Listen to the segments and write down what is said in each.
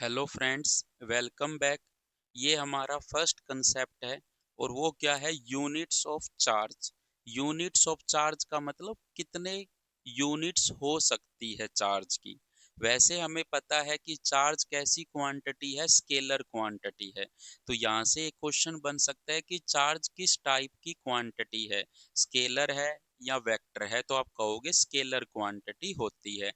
Hello friends, welcome back. ये हमारा first concept है और वो क्या है? Units of charge. Units of charge का मतलब कितने यूनिट्स हो सकती है चार्ज की। वैसे हमें पता है कि चार्ज कैसी क्वांटिटी है, स्केलर क्वांटिटी है। तो यहाँ से एक क्वेश्चन बन सकता है कि चार्ज किस टाइप की क्वांटिटी है, स्केलर है या वेक्टर है। तो आप कहोगे स्केलर क्वांटिटी होती है।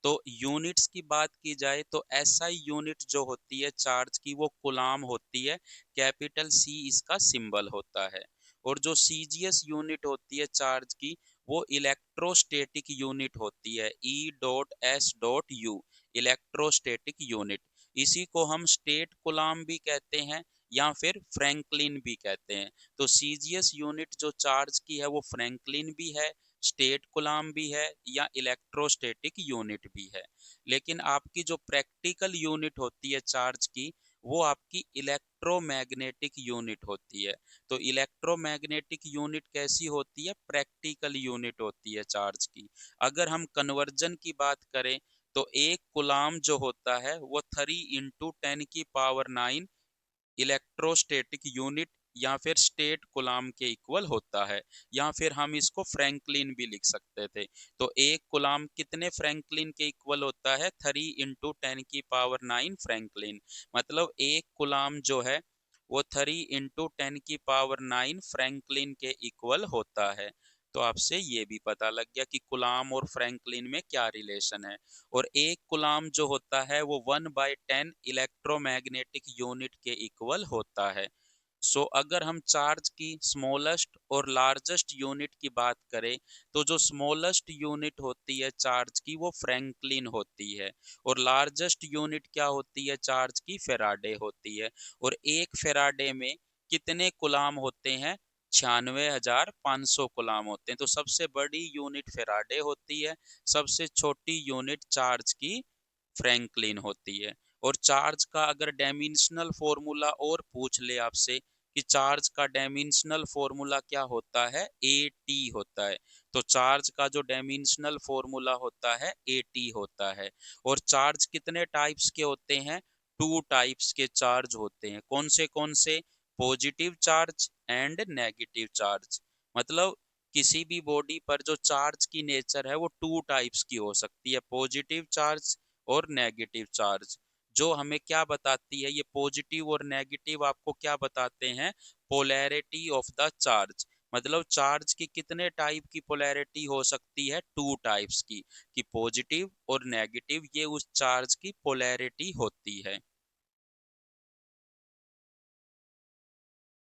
तो यूनिट्स की बात की जाए तो एसआई यूनिट जो होती है चार्ज की वो कूलाम होती है। कैपिटल सी इसका सिंबल होता है। और जो सीजीएस यूनिट होती है चार्ज की वो इलेक्ट्रोस्टैटिक यूनिट होती है। E dot S dot U, electrostatic unit. इसी को हम स्टेट कूलाम भी कहते हैं या फिर फ्रैंकलिन भी कहते हैं। तो सीजीएस यूनिट जो चार्ज की है वो फ्रैंकलिन भी है, स्टेट कूलाम भी है या इलेक्ट्रोस्टैटिक यूनिट भी है। लेकिन आपकी जो प्रैक्टिकल यूनिट होती है चार्ज की वो आपकी इलेक्ट्रोमैग्नेटिक यूनिट होती है। तो इलेक्ट्रोमैग्नेटिक यूनिट कैसी होती है? प्रैक्टिकल यूनिट होती है चार्ज की। अगर हम कन्वर्जन की बात करें तो एक कूलाम जो होता है वो 3 × 10⁻⁹ इलेक्ट्रोस्टैटिक यूनिट या फिर स्टेट कूलाम के इक्वल होता है। या फिर हम इसको फ्रैंकलिन भी लिख सकते थे। तो एक कूलाम कितने फ्रैंकलिन के इक्वल होता है? 3 × 10⁻⁹ फ्रैंकलिन। मतलब एक कूलाम जो है वो 3 × 10⁻⁹ फ्रैंकलिन के इक्वल होता है। तो आपसे ये भी पता लग गया कि कूलाम और फ्रैंकलिन में क्या रिलेशन है। और एक कूलाम जो होता है वो 1/10 इलेक्ट्रोमैग्नेटिक यूनिट के इक्वल होता है। सो अगर हम चार्ज की स्मॉलेस्ट और लार्जेस्ट यूनिट की बात करें तो जो स्मॉलेस्ट यूनिट होती है चार्ज की वो फ्रैंकलिन होती है। और लार्जेस्ट यूनिट क्या होती है चार्ज की? फेराडे होती है। और एक फेराडे में कितने कूलाम होते हैं? 96,500 कूलाम होते हैं। तो सबसे बड़ी यूनिट फेराडे होती है, सबसे छोटी यूनिट चार्ज की फ्रैंकलिन होती है। और चार्ज का अगर डायमेंशनल फॉर्मूला और पूछ ले आपसे कि चार्ज का डायमेंशनल फॉर्मूला क्या होता है? AT होता है। तो चार्ज का जो डायमेंशनल फॉर्मूला होता है AT होता है। और चार्ज कितने टाइप्स के होते हैं? 2 टाइप्स के चार्ज होते हैं। कौन से? Positive charge and negative charge. मतलब किसी भी बॉडी पर जो चार्ज की नेचर है वो 2 टाइप्स की हो सकती है, पॉजिटिव चार्ज और नेगेटिव चार्ज। जो हमें क्या बताती है ये पॉजिटिव और नेगेटिव, आपको क्या बताते हैं? Polarity of the charge. मतलब चार्ज की कितने टाइप की पोलैरिटी हो सकती है? 2 टाइप्स की। कि पॉजिटिव और नेगेटिव ये उस चार्ज की पोलैरिटी होती है।